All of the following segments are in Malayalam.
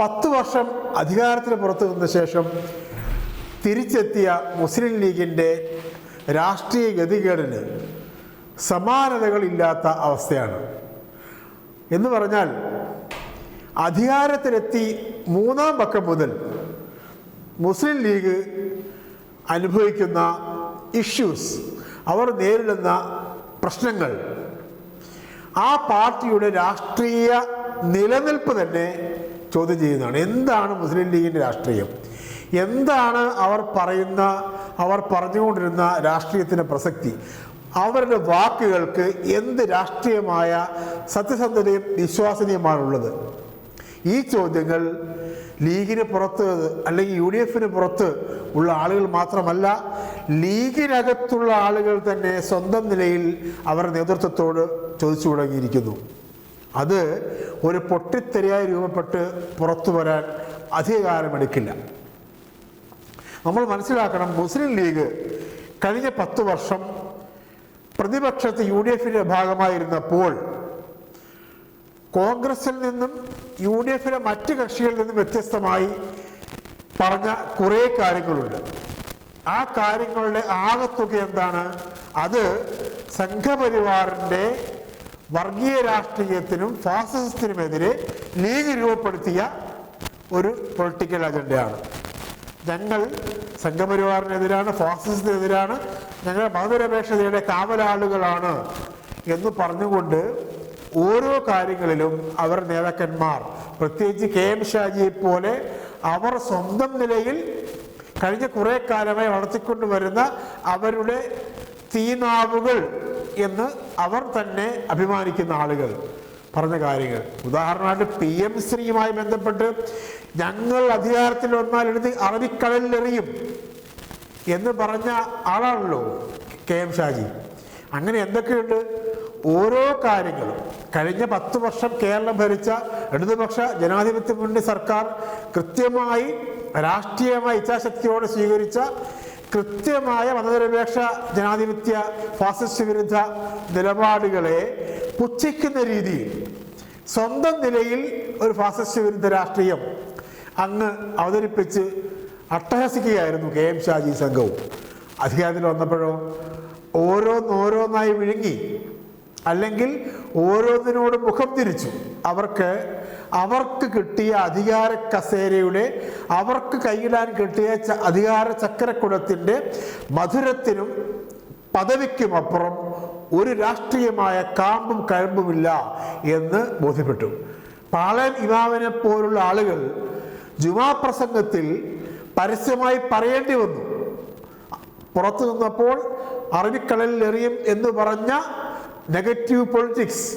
10 വർഷം അധികാരത്തിന് പുറത്തു നിന്ന ശേഷം തിരിച്ചെത്തിയ മുസ്ലിം ലീഗിൻ്റെ രാഷ്ട്രീയ ഗതികേടിന് സമാനതകളില്ലാത്ത അവസ്ഥയാണ്. എന്ന് പറഞ്ഞാൽ അധികാരത്തിലെത്തി 3-ാം പക്കം മുതൽ മുസ്ലിം ലീഗ് അനുഭവിക്കുന്ന ഇഷ്യൂസ്, അവർ നേരിടുന്ന പ്രശ്നങ്ങൾ, ആ പാർട്ടിയുടെ രാഷ്ട്രീയ നിലനിൽപ്പ് തന്നെ ചോദ്യം ചെയ്യുന്നതാണ്. എന്താണ് മുസ്ലിം ലീഗിൻ്റെ രാഷ്ട്രീയം? എന്താണ് അവർ പറഞ്ഞുകൊണ്ടിരുന്ന രാഷ്ട്രീയത്തിൻ്റെ പ്രസക്തി? അവരുടെ വാക്കുകൾക്ക് എന്ത് രാഷ്ട്രീയമായ സത്യസന്ധതയും വിശ്വസനീയമാണുള്ളത്? ഈ ചോദ്യങ്ങൾ ലീഗിന് പുറത്ത് അല്ലെങ്കിൽ UDF പുറത്ത് ഉള്ള ആളുകൾ മാത്രമല്ല, ലീഗിനകത്തുള്ള ആളുകൾ തന്നെ സ്വന്തം നിലയിൽ അവരുടെ നേതൃത്വത്തോട് ചോദിച്ചു തുടങ്ങിയിരിക്കുന്നു. അത് ഒരു പൊട്ടിത്തെറിയായി രൂപപ്പെട്ട് പുറത്തു വരാൻ അധികകാലമെടുക്കില്ല. നമ്മൾ മനസ്സിലാക്കണം, മുസ്ലിം ലീഗ് കഴിഞ്ഞ 10 വർഷം പ്രതിപക്ഷത്ത് UDF ഭാഗമായിരുന്നപ്പോൾ കോൺഗ്രസിൽ നിന്നും UDF മറ്റ് കക്ഷികളിൽ നിന്നും വ്യത്യസ്തമായി പറഞ്ഞ കുറേ കാര്യങ്ങളുണ്ട്. ആ കാര്യങ്ങളുടെ ആകത്തുക എന്താണ്? അത് സംഘപരിവാറിൻ്റെ വർഗീയ രാഷ്ട്രീയത്തിനും ഫാസിസത്തിനുമെതിരെ ലീഗ് രൂപപ്പെടുത്തിയ ഒരു പൊളിറ്റിക്കൽ അജണ്ടയാണ്. ഞങ്ങൾ സംഘപരിവാറിനെതിരാണ്, ഫാസിസത്തിനെതിരാണ്, ഞങ്ങൾ മതനിരപേക്ഷതയുടെ കാവലാളുകളാണ് എന്ന് പറഞ്ഞുകൊണ്ട് ഓരോ കാര്യങ്ങളിലും അവർ നേതാക്കന്മാർ, പ്രത്യേകിച്ച് KM ഷാജിയെ പോലെ, അവർ സ്വന്തം നിലയിൽ കഴിഞ്ഞ കുറേ കാലമായി വളർത്തിക്കൊണ്ടുവരുന്ന അവരുടെ തീനാവുകൾ എന്ന് അവർ തന്നെ അഭിമാനിക്കുന്ന ആളുകൾ പറഞ്ഞ കാര്യങ്ങൾ. ഉദാഹരണമായിട്ട് PM ശ്രീയുമായി ബന്ധപ്പെട്ട് ഞങ്ങൾ അധികാരത്തിൽ വന്നാൽ എടുത്ത് അറബിക്കടലിലെറിയും എന്ന് പറഞ്ഞ ആളാണല്ലോ KM ഷാജി. അങ്ങനെ എന്തൊക്കെയുണ്ട്? ഓരോ കാര്യങ്ങളും കഴിഞ്ഞ 10 വർഷം കേരളം ഭരിച്ച ഇടതുപക്ഷ ജനാധിപത്യ മുന്നണി സർക്കാർ കൃത്യമായി രാഷ്ട്രീയമായ ഇച്ഛാശക്തിയോടെ സ്വീകരിച്ച കൃത്യമായ മതനിരപേക്ഷ ജനാധിപത്യ ഫാസിസ്റ്റ് വിരുദ്ധ നിലപാടുകളെ പുച്ഛിക്കുന്ന രീതിയിൽ സ്വന്തം നിലയിൽ ഒരു ഫാസിസ്റ്റ് വിരുദ്ധ രാഷ്ട്രീയം അങ്ങ് അവതരിപ്പിച്ച് അട്ടഹസിക്കുകയായിരുന്നു KM ഷാജി സംഘവും. അധികാരത്തിൽ വന്നപ്പോഴോ ഓരോന്നോരോന്നായി വിഴുങ്ങി, അല്ലെങ്കിൽ ഓരോന്നിനോട് മുഖം തിരിച്ചു. അവർക്ക് കിട്ടിയ അധികാര കസേരയുടെ, അവർക്ക് കൈയിടാൻ കിട്ടിയ അധികാര ചക്രക്കുടത്തിൻ്റെ മധുരത്തിനും പദവിക്കുമപ്പുറം ഒരു രാഷ്ട്രീയമായ കാമ്പും കഴമ്പുമില്ല എന്ന് ബോധ്യപ്പെട്ടു. പാളയം ഇമാമിനെ പോലുള്ള ആളുകൾ ജുമാ പ്രസംഗത്തിൽ പരസ്യമായി പറയേണ്ടി വന്നു. പുറത്തു നിന്നപ്പോൾ അറബിക്കടലിൽ എറിയും എന്ന് പറഞ്ഞ നെഗറ്റീവ് പൊളിറ്റിക്സ്,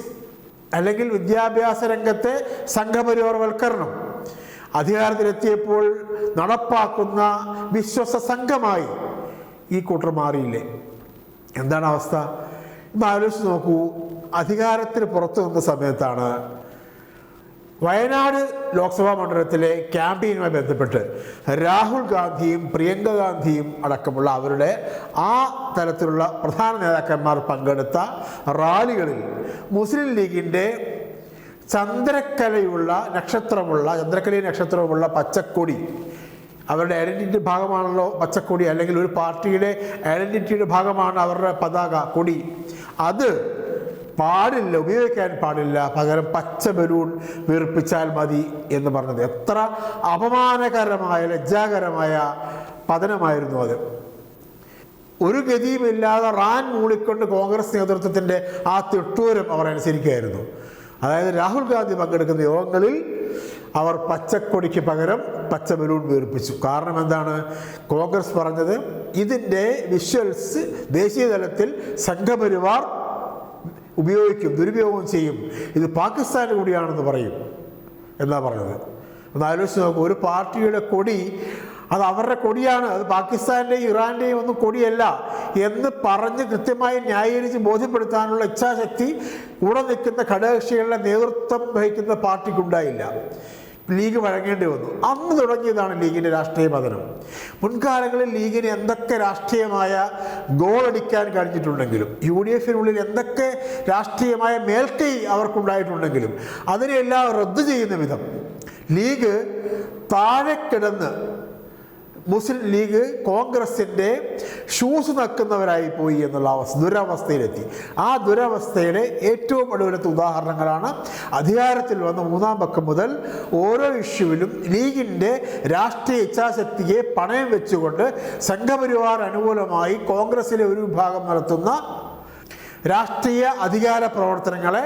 അല്ലെങ്കിൽ വിദ്യാഭ്യാസ രംഗത്തെ സംഘപരിവാർവൽക്കരണം അധികാരത്തിലെത്തിയപ്പോൾ നടപ്പാക്കുന്ന വിശ്വാസ സംഘമായി ഈ കൂട്ടർ മാറിയില്ലേ? എന്താണ് അവസ്ഥ? ഇന്ന് ആലോചിച്ച് നോക്കൂ. അധികാരത്തിന് പുറത്തു നിന്ന സമയത്താണ് വയനാട് ലോക്സഭാ മണ്ഡലത്തിലെ ക്യാമ്പയിനുമായി ബന്ധപ്പെട്ട് രാഹുൽ ഗാന്ധിയും പ്രിയങ്ക ഗാന്ധിയും അടക്കമുള്ള അവരുടെ ആ തരത്തിലുള്ള പ്രധാന നേതാക്കന്മാർ പങ്കെടുത്ത റാലികളിൽ മുസ്ലിം ലീഗിൻ്റെ ചന്ദ്രക്കലയും നക്ഷത്രമുള്ള പച്ചക്കൊടി, അവരുടെ ഐഡൻറ്റിറ്റി ഭാഗമാണല്ലോ പച്ചക്കൊടി, അല്ലെങ്കിൽ ഒരു പാർട്ടിയുടെ ഐഡൻറ്റിറ്റിയുടെ ഭാഗമാണ് അവരുടെ പതാക, കൊടി. അത് ഉപയോഗിക്കാൻ പാടില്ല, പകരം പച്ച ബലൂൺ വീർപ്പിച്ചാൽ മതി എന്ന് പറഞ്ഞത് എത്ര അപമാനകരമായ, ലജ്ജാകരമായ പതനമായിരുന്നു അത്. ഒരു ഗതിയുമില്ലാതെ റാൻ മൂളിക്കൊണ്ട് കോൺഗ്രസ് നേതൃത്വത്തിൻ്റെ ആ തിട്ടൂരം അവർ അനുസരിക്കുകയായിരുന്നു. അതായത് രാഹുൽ ഗാന്ധി പങ്കെടുക്കുന്ന യോഗങ്ങളിൽ അവർ പച്ചക്കൊടിക്ക് പകരം പച്ച ബലൂൺ വീർപ്പിച്ചു. കാരണം എന്താണ്? കോൺഗ്രസ് പറഞ്ഞത് ഇതിൻ്റെ വിഷ്വൽസ് ദേശീയ തലത്തിൽ സംഘപരിവാർ ദുരുപയോഗം ചെയ്യും, ഇത് പാകിസ്ഥാൻ കൂടിയാണെന്ന് പറയും എന്നാ പറഞ്ഞത്. ഒന്ന് ആലോചിച്ച് നോക്കും. ഒരു പാർട്ടിയുടെ കൊടി അത് അവരുടെ കൊടിയാണ്, അത് പാകിസ്ഥാൻ്റെയും ഇറാൻ്റെയും ഒന്നും കൊടിയല്ല എന്ന് പറഞ്ഞ് കൃത്യമായി ന്യായീകരിച്ച് ബോധ്യപ്പെടുത്താനുള്ള ഇച്ഛാശക്തി കൂടെ നിൽക്കുന്ന ഘടകകക്ഷികളുടെ നേതൃത്വം വഹിക്കുന്ന പാർട്ടിക്കുണ്ടായില്ല. ലീഗ് വഴങ്ങേണ്ടി വന്നു. അന്ന് തുടങ്ങിയതാണ് ലീഗിൻ്റെ രാഷ്ട്രീയ പതനം. മുൻകാലങ്ങളിൽ ലീഗിന് എന്തൊക്കെ രാഷ്ട്രീയമായ ഗോളടിക്കാൻ കഴിഞ്ഞിട്ടുണ്ടെങ്കിലും, UDF എന്തൊക്കെ രാഷ്ട്രീയമായ മേൽക്കൈ അവർക്കുണ്ടായിട്ടുണ്ടെങ്കിലും അതിനെല്ലാം റദ്ദു ചെയ്യുന്ന വിധം ലീഗ് താഴെ കിടന്ന് മുസ്ലിം ലീഗ് കോൺഗ്രസിൻ്റെ ഷൂസ് നക്കുന്നവരായി പോയി എന്നുള്ള ദുരവസ്ഥയിലെത്തി. ആ ദുരവസ്ഥയുടെ ഏറ്റവും ഒടുവിലത്തെ ഉദാഹരണങ്ങളാണ് അധികാരത്തിൽ വന്ന 3-ാം പക്കം മുതൽ ഓരോ ഇഷ്യൂവിലും ലീഗിൻ്റെ രാഷ്ട്രീയ ഇച്ഛാശക്തിയെ പണയം വെച്ചുകൊണ്ട് സംഘപരിവാർ അനുകൂലമായി കോൺഗ്രസിലെ ഒരു വിഭാഗം നടത്തുന്ന രാഷ്ട്രീയ അധികാര പ്രവർത്തനങ്ങളെ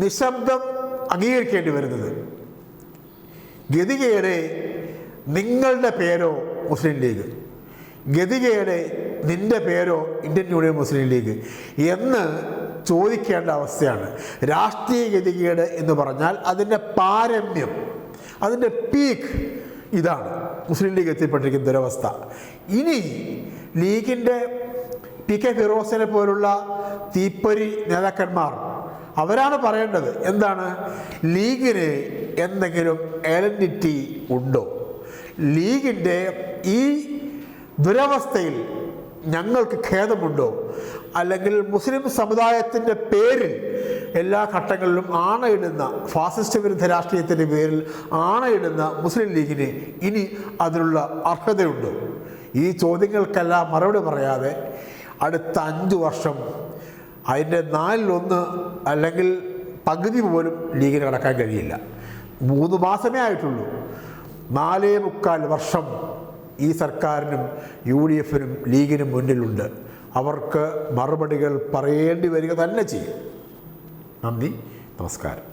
നിശബ്ദം അംഗീകരിക്കേണ്ടി വരുന്നത്. ഗതികേട് നിങ്ങളുടെ പേരോ മുസ്ലിം ലീഗ്, ഗതികേട് നിൻ്റെ പേരോ ഇന്ത്യൻ യൂണിയൻ മുസ്ലിം ലീഗ് എന്ന് ചോദിക്കേണ്ട അവസ്ഥയാണ്. രാഷ്ട്രീയ ഗതികേട് എന്ന് പറഞ്ഞാൽ അതിൻ്റെ പാരമ്യം, അതിൻ്റെ പീക്ക് ഇതാണ് മുസ്ലിം ലീഗ് എത്തിപ്പെട്ടിരിക്കുന്ന ദുരവസ്ഥ. ഇനി ലീഗിൻ്റെ PK ഫിറോസിനെ പോലുള്ള തീപ്പൊരി നേതാക്കന്മാർ അവരാണ് പറയേണ്ടത്. എന്താണ്? ലീഗിന് എന്തെങ്കിലും ഐഡന്റിറ്റി ഉണ്ടോ? ലീഗിൻ്റെ ഈ ദുരവസ്ഥയിൽ ഞങ്ങൾക്ക് ഖേദമുണ്ടോ? അല്ലെങ്കിൽ മുസ്ലിം സമുദായത്തിൻ്റെ പേരിൽ എല്ലാ ഘട്ടങ്ങളിലും ആണയിടുന്ന ഫാസിസ്റ്റ് വിരുദ്ധ രാഷ്ട്രീയത്തിൻ്റെ പേരിൽ ആണയിടുന്ന മുസ്ലിം ലീഗിന് ഇനി അതിനുള്ള അർഹതയുണ്ടോ? ഈ ചോദ്യങ്ങൾക്കെല്ലാം മറുപടി പറയാതെ അടുത്ത 5 വർഷം അതിൻ്റെ 4/1 അല്ലെങ്കിൽ പകുതി പോലും ലീഗിന് കടക്കാൻ കഴിയില്ല. 3 മാസമേ ആയിട്ടുള്ളൂ. 4.25 വർഷം ഈ സർക്കാരിനും UDF-നും ലീഗിനും മുന്നിലുണ്ട്. അവർക്ക് മറുപടികൾ പറയേണ്ടി വരിക തന്നെ ചെയ്യും. നന്ദി, നമസ്കാരം.